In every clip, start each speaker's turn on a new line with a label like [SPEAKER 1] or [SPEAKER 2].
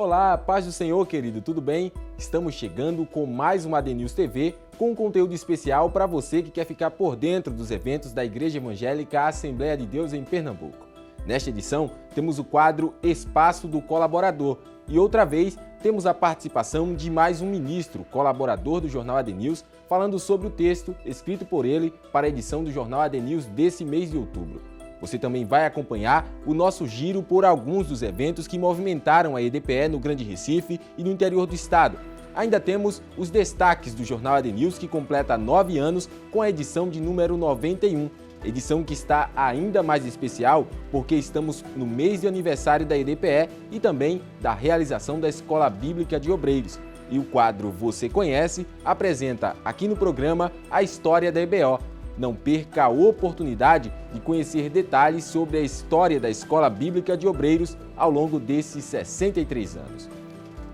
[SPEAKER 1] Olá, paz do Senhor, querido, tudo bem? Estamos chegando com mais uma ADNews TV, com um conteúdo especial para você que quer ficar por dentro dos eventos da Igreja Evangélica Assembleia de Deus em Pernambuco. Nesta edição, temos o quadro Espaço do Colaborador e outra vez temos a participação de mais um ministro, colaborador do Jornal ADNews, falando sobre o texto escrito por ele para a edição do Jornal ADNews desse mês de outubro. Você também vai acompanhar o nosso giro por alguns dos eventos que movimentaram a EDPE no Grande Recife e no interior do estado. Ainda temos os destaques do Jornal ADNews, que completa 9 anos com a edição de número 91, edição que está ainda mais especial porque estamos no mês de aniversário da EDPE e também da realização da Escola Bíblica de Obreiros. E o quadro Você Conhece apresenta aqui no programa a história da EBO. Não perca a oportunidade de conhecer detalhes sobre a história da Escola Bíblica de Obreiros ao longo desses 63 anos.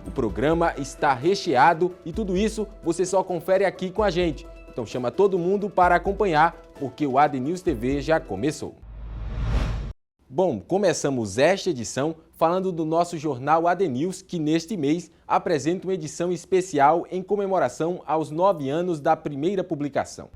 [SPEAKER 1] O programa está recheado e tudo isso você só confere aqui com a gente. Então chama todo mundo para acompanhar, porque o ADNews TV já começou. Bom, começamos esta edição falando do nosso jornal ADNews, que neste mês apresenta uma edição especial em comemoração aos 9 anos da primeira publicação.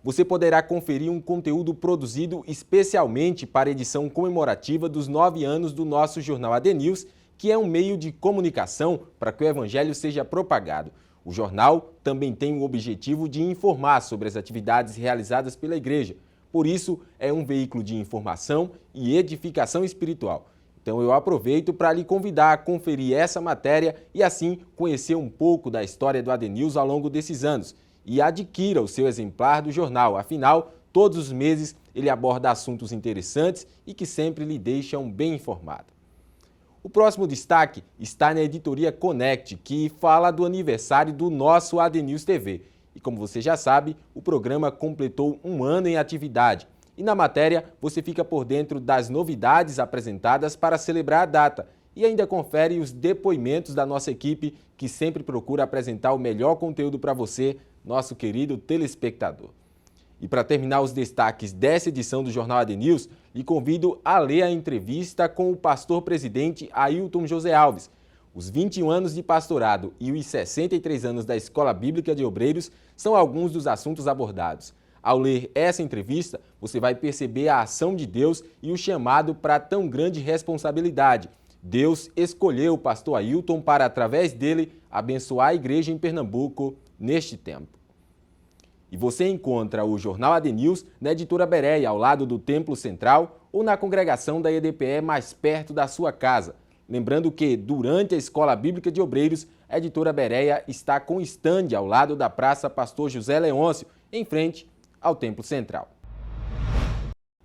[SPEAKER 1] Você poderá conferir um conteúdo produzido especialmente para a edição comemorativa dos 9 anos do nosso jornal ADNews, que é um meio de comunicação para que o evangelho seja propagado. O jornal também tem o objetivo de informar sobre as atividades realizadas pela igreja. Por isso, é um veículo de informação e edificação espiritual. Então eu aproveito para lhe convidar a conferir essa matéria e assim conhecer um pouco da história do ADNews ao longo desses anos. E adquira o seu exemplar do jornal, afinal, todos os meses ele aborda assuntos interessantes e que sempre lhe deixam bem informado. O próximo destaque está na editoria Connect, que fala do aniversário do nosso ADNews TV. E como você já sabe, o programa completou um ano em atividade. E na matéria você fica por dentro das novidades apresentadas para celebrar a data e ainda confere os depoimentos da nossa equipe, que sempre procura apresentar o melhor conteúdo para você, nosso querido telespectador. E para terminar os destaques dessa edição do Jornal ADNews, lhe convido a ler a entrevista com o pastor-presidente Ailton José Alves. Os 21 anos de pastorado e os 63 anos da Escola Bíblica de Obreiros são alguns dos assuntos abordados. Ao ler essa entrevista, você vai perceber a ação de Deus e o chamado para tão grande responsabilidade. Deus escolheu o pastor Ailton para, através dele, abençoar a igreja em Pernambuco neste tempo. E você encontra o Jornal ADNews na Editora Bereia, ao lado do Templo Central, ou na congregação da EDPE mais perto da sua casa. Lembrando que, durante a Escola Bíblica de Obreiros, a Editora Bereia está com estande ao lado da Praça Pastor José Leôncio, em frente ao Templo Central.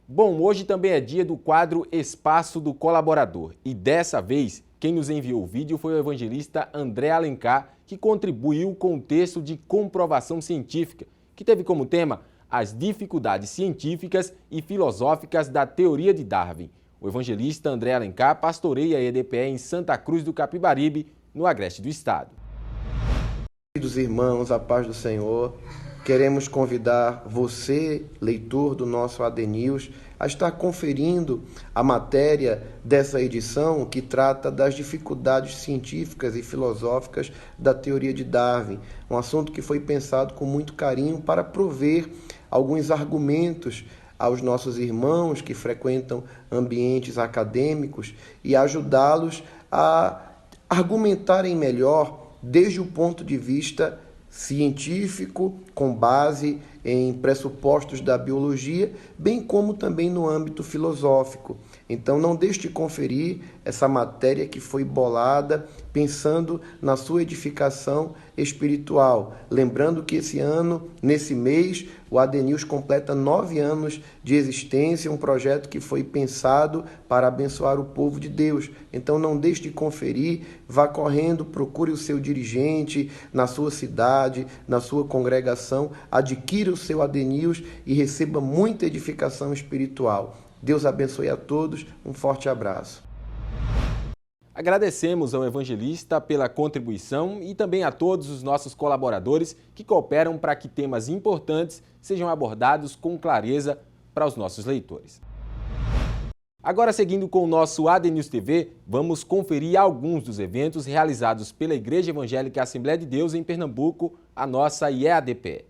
[SPEAKER 1] Bom, hoje também é dia do quadro Espaço do Colaborador. E dessa vez, quem nos enviou o vídeo foi o evangelista André Alencar, que contribuiu com o texto de comprovação científica, que teve como tema as dificuldades científicas e filosóficas da teoria de Darwin. O evangelista André Alencar pastoreia a EDPE em Santa Cruz do Capibaribe, no agreste do estado.
[SPEAKER 2] Queridos irmãos, a paz do Senhor, queremos convidar você, leitor do nosso ADNews, a estar conferindo a matéria dessa edição que trata das dificuldades científicas e filosóficas da teoria de Darwin, um assunto que foi pensado com muito carinho para prover alguns argumentos aos nossos irmãos que frequentam ambientes acadêmicos e ajudá-los a argumentarem melhor desde o ponto de vista científico, com base em pressupostos da biologia, bem como também no âmbito filosófico. Então, não deixe de conferir essa matéria que foi bolada pensando na sua edificação espiritual. Lembrando que esse ano, nesse mês, o ADNews completa 9 anos de existência, um projeto que foi pensado para abençoar o povo de Deus. Então, não deixe de conferir, vá correndo, procure o seu dirigente na sua cidade, na sua congregação, adquira o seu ADNews e receba muita edificação espiritual. Deus abençoe a todos, um forte abraço.
[SPEAKER 1] Agradecemos ao evangelista pela contribuição e também a todos os nossos colaboradores que cooperam para que temas importantes sejam abordados com clareza para os nossos leitores. Agora, seguindo com o nosso ADNews TV, vamos conferir alguns dos eventos realizados pela Igreja Evangélica Assembleia de Deus em Pernambuco, a nossa IEADPE.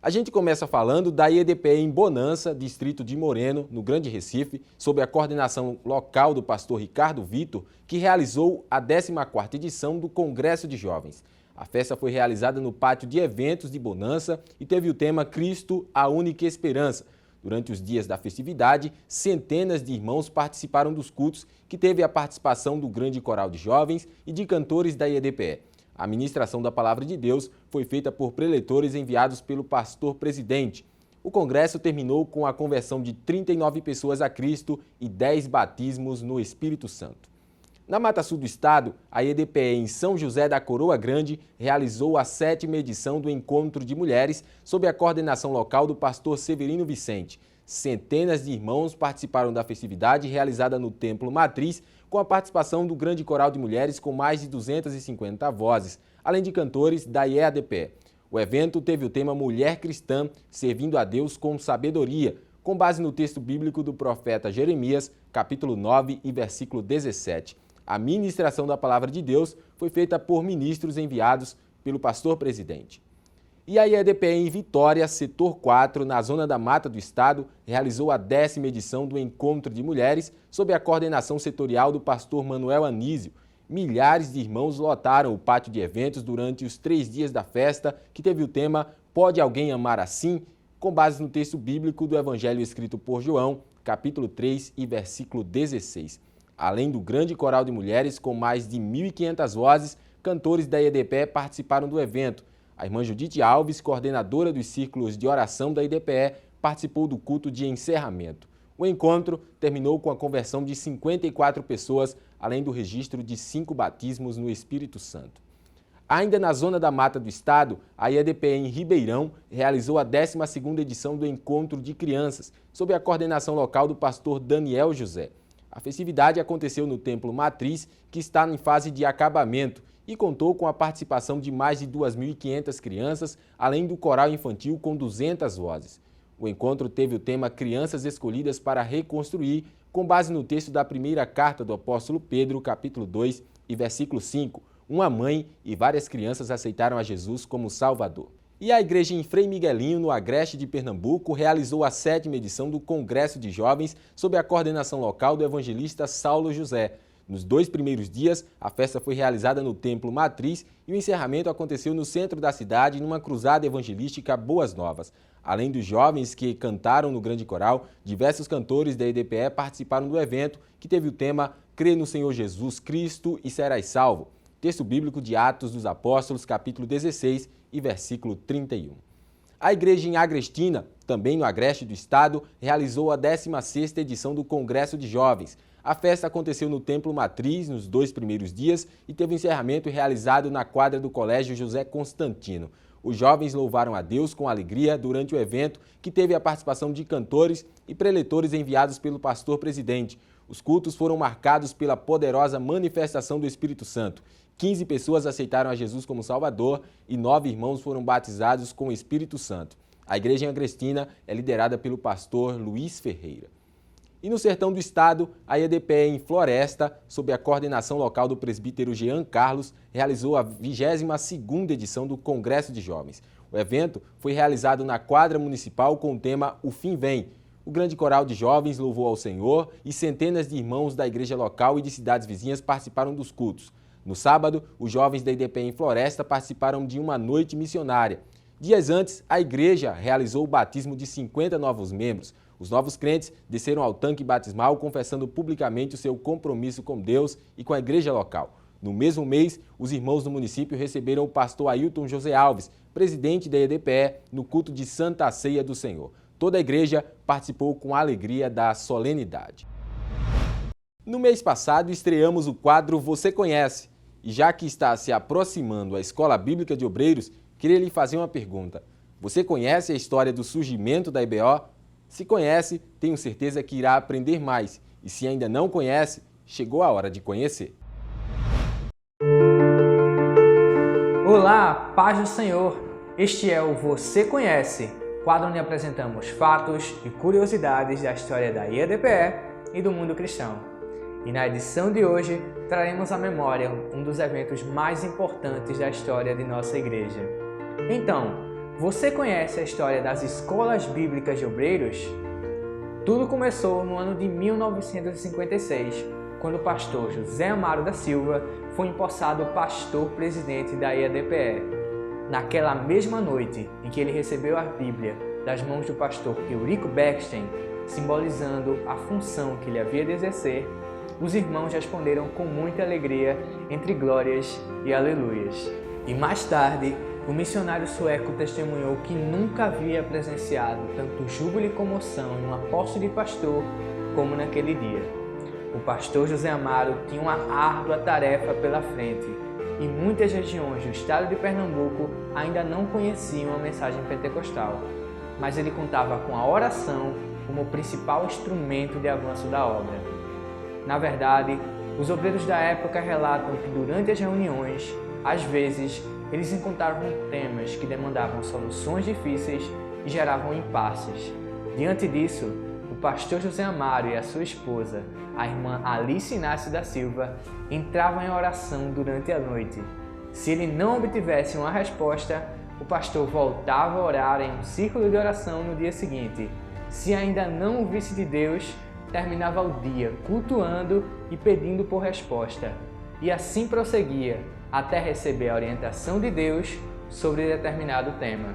[SPEAKER 1] A gente começa falando da IEDPE em Bonança, distrito de Moreno, no Grande Recife, sob a coordenação local do pastor Ricardo Vitor, que realizou a 14ª edição do Congresso de Jovens. A festa foi realizada no pátio de eventos de Bonança e teve o tema Cristo, a única esperança. Durante os dias da festividade, centenas de irmãos participaram dos cultos, que teve a participação do grande coral de jovens e de cantores da IEDPE. A ministração da Palavra de Deus foi feita por preletores enviados pelo pastor presidente. O congresso terminou com a conversão de 39 pessoas a Cristo e 10 batismos no Espírito Santo. Na Mata Sul do Estado, a IEDPE em São José da Coroa Grande realizou a 7ª edição do Encontro de Mulheres sob a coordenação local do pastor Severino Vicente. Centenas de irmãos participaram da festividade realizada no Templo Matriz com a participação do grande coral de mulheres com mais de 250 vozes, além de cantores da IEADPE. O evento teve o tema Mulher Cristã, servindo a Deus com sabedoria, com base no texto bíblico do profeta Jeremias, capítulo 9 e versículo 17. A ministração da Palavra de Deus foi feita por ministros enviados pelo pastor presidente. E a IEDPE em Vitória, setor 4, na zona da Mata do Estado, realizou a 10ª edição do Encontro de Mulheres sob a coordenação setorial do pastor Manuel Anísio. Milhares de irmãos lotaram o pátio de eventos durante os 3 dias da festa, que teve o tema Pode Alguém Amar Assim?, com base no texto bíblico do Evangelho escrito por João, capítulo 3 e versículo 16. Além do grande coral de mulheres com mais de 1.500 vozes, cantores da IEDPE participaram do evento. A irmã Judite Alves, coordenadora dos círculos de oração da IEDPE, participou do culto de encerramento. O encontro terminou com a conversão de 54 pessoas, além do registro de 5 batismos no Espírito Santo. Ainda na zona da Mata do Estado, a IEDPE em Ribeirão realizou a 12ª edição do Encontro de Crianças, sob a coordenação local do pastor Daniel José. A festividade aconteceu no Templo Matriz, que está em fase de acabamento, e contou com a participação de mais de 2.500 crianças, além do coral infantil com 200 vozes. O encontro teve o tema Crianças Escolhidas para Reconstruir, com base no texto da primeira carta do apóstolo Pedro, capítulo 2 e versículo 5. Uma mãe e várias crianças aceitaram a Jesus como Salvador. E a igreja em Frei Miguelinho, no Agreste de Pernambuco, realizou a 7ª edição do Congresso de Jovens sob a coordenação local do evangelista Saulo José. Nos 2 primeiros dias, a festa foi realizada no Templo Matriz e o encerramento aconteceu no centro da cidade, numa cruzada evangelística Boas Novas. Além dos jovens que cantaram no grande coral, diversos cantores da IEDPE participaram do evento, que teve o tema Crê no Senhor Jesus Cristo e serás salvo. Texto bíblico de Atos dos Apóstolos, capítulo 16 e versículo 31. A igreja em Agrestina, também no Agreste do Estado, realizou a 16ª edição do Congresso de Jovens. A festa aconteceu no Templo Matriz nos 2 primeiros dias e teve encerramento realizado na quadra do Colégio José Constantino. Os jovens louvaram a Deus com alegria durante o evento, que teve a participação de cantores e preletores enviados pelo pastor presidente. Os cultos foram marcados pela poderosa manifestação do Espírito Santo. 15 pessoas aceitaram a Jesus como Salvador e 9 irmãos foram batizados com o Espírito Santo. A igreja em Agrestina é liderada pelo pastor Luiz Ferreira. E no sertão do estado, a IEDPE em Floresta, sob a coordenação local do presbítero Jean Carlos, realizou a 22ª edição do Congresso de Jovens. O evento foi realizado na quadra municipal com o tema O Fim Vem. O grande coral de jovens louvou ao Senhor e centenas de irmãos da igreja local e de cidades vizinhas participaram dos cultos. No sábado, os jovens da IEDPE em Floresta participaram de uma noite missionária. Dias antes, a igreja realizou o batismo de 50 novos membros. Os novos crentes desceram ao tanque batismal confessando publicamente o seu compromisso com Deus e com a igreja local. No mesmo mês, os irmãos do município receberam o pastor Ailton José Alves, presidente da IEDPE, no culto de Santa Ceia do Senhor. Toda a igreja participou com alegria da solenidade. No mês passado, estreamos o quadro Você Conhece. E já que está se aproximando a Escola Bíblica de Obreiros, queria lhe fazer uma pergunta. Você conhece a história do surgimento da IBO? Se conhece, tenho certeza que irá aprender mais. E se ainda não conhece, chegou a hora de conhecer.
[SPEAKER 3] Olá, paz do Senhor! Este é o Você Conhece, quadro onde apresentamos fatos e curiosidades da história da IEDPE e do mundo cristão. E na edição de hoje, traremos à memória um dos eventos mais importantes da história de nossa igreja. Então, você conhece a história das escolas bíblicas de obreiros? Tudo começou no ano de 1956, quando o pastor José Amaro da Silva foi empossado pastor-presidente da EADPE. Naquela mesma noite em que ele recebeu a Bíblia das mãos do pastor Eurico Beckstein, simbolizando a função que ele havia de exercer, os irmãos responderam com muita alegria, entre glórias e aleluias. E mais tarde, o missionário sueco testemunhou que nunca havia presenciado tanto júbilo e comoção em uma posse de pastor como naquele dia. O pastor José Amaro tinha uma árdua tarefa pela frente e muitas regiões do estado de Pernambuco ainda não conheciam a mensagem pentecostal, mas ele contava com a oração como o principal instrumento de avanço da obra. Na verdade, os obreiros da época relatam que durante as reuniões, às vezes, eles encontravam temas que demandavam soluções difíceis e geravam impasses. Diante disso, o pastor José Amaro e a sua esposa, a irmã Alice Inácio da Silva, entravam em oração durante a noite. Se ele não obtivesse uma resposta, o pastor voltava a orar em um círculo de oração no dia seguinte. Se ainda não ouvisse de Deus, terminava o dia cultuando e pedindo por resposta, e assim prosseguia até receber a orientação de Deus sobre determinado tema.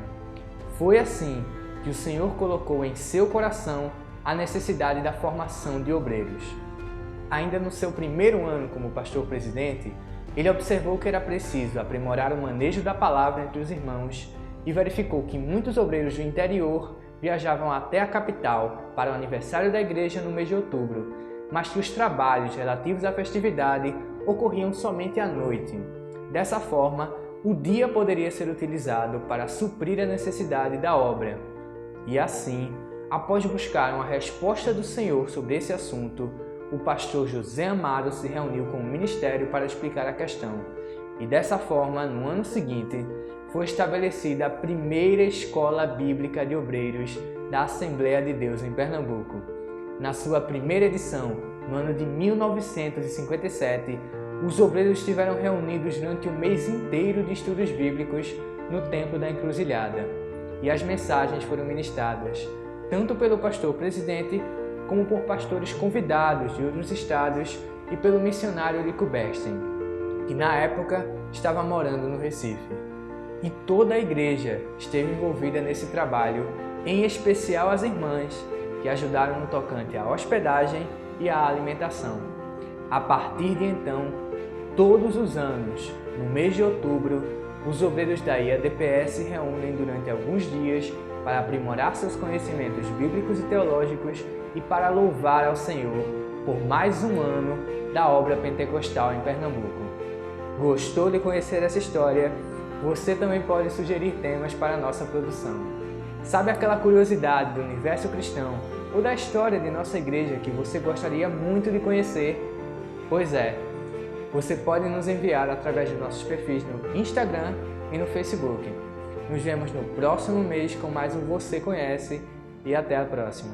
[SPEAKER 3] Foi assim que o Senhor colocou em seu coração a necessidade da formação de obreiros. Ainda no seu primeiro ano como pastor-presidente, ele observou que era preciso aprimorar o manejo da palavra entre os irmãos e verificou que muitos obreiros do interior viajavam até a capital para o aniversário da igreja no mês de outubro, mas que os trabalhos relativos à festividade ocorriam somente à noite. Dessa forma, o dia poderia ser utilizado para suprir a necessidade da obra. E assim, após buscar uma resposta do Senhor sobre esse assunto, o pastor José Amaro se reuniu com o ministério para explicar a questão. E dessa forma, no ano seguinte, foi estabelecida a primeira escola bíblica de obreiros da Assembleia de Deus em Pernambuco. Na sua primeira edição, no ano de 1957, os obreiros estiveram reunidos durante o mês inteiro de estudos bíblicos no Templo da Encruzilhada, e as mensagens foram ministradas tanto pelo pastor-presidente como por pastores convidados de outros estados e pelo missionário Eurico Beckstein, que na época estava morando no Recife. E toda a igreja esteve envolvida nesse trabalho, em especial as irmãs, que ajudaram no tocante à hospedagem e à alimentação. A partir de então, todos os anos, no mês de outubro, os obreiros da IADPE se reúnem durante alguns dias para aprimorar seus conhecimentos bíblicos e teológicos e para louvar ao Senhor por mais um ano da obra pentecostal em Pernambuco. Gostou de conhecer essa história? Você também pode sugerir temas para a nossa produção. Sabe aquela curiosidade do universo cristão ou da história de nossa igreja que você gostaria muito de conhecer? Pois é, você pode nos enviar através dos nossos perfis no Instagram e no Facebook. Nos vemos no próximo mês com mais um Você Conhece e até a próxima.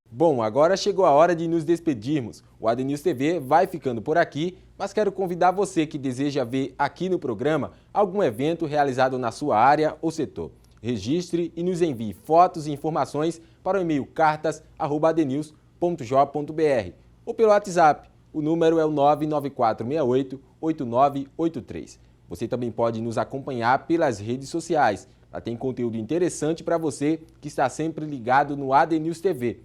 [SPEAKER 1] Bom, agora chegou a hora de nos despedirmos. O ADNews TV vai ficando por aqui, mas quero convidar você que deseja ver aqui no programa algum evento realizado na sua área ou setor. Registre e nos envie fotos e informações para o e-mail cartas@adnews.jo.br ou pelo WhatsApp. O número é o 99468-8983. Você também pode nos acompanhar pelas redes sociais. Lá tem conteúdo interessante para você que está sempre ligado no ADNews TV.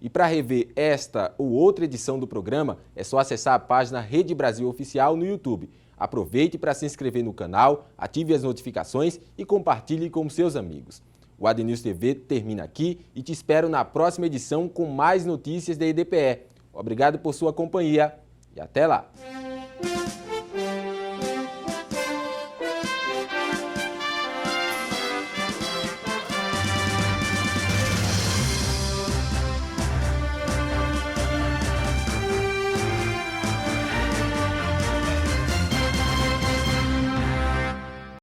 [SPEAKER 1] E para rever esta ou outra edição do programa, é só acessar a página Rede Brasil Oficial no YouTube. Aproveite para se inscrever no canal, ative as notificações e compartilhe com seus amigos. O ADNews TV termina aqui e te espero na próxima edição com mais notícias da EDPE. Obrigado por sua companhia e até lá!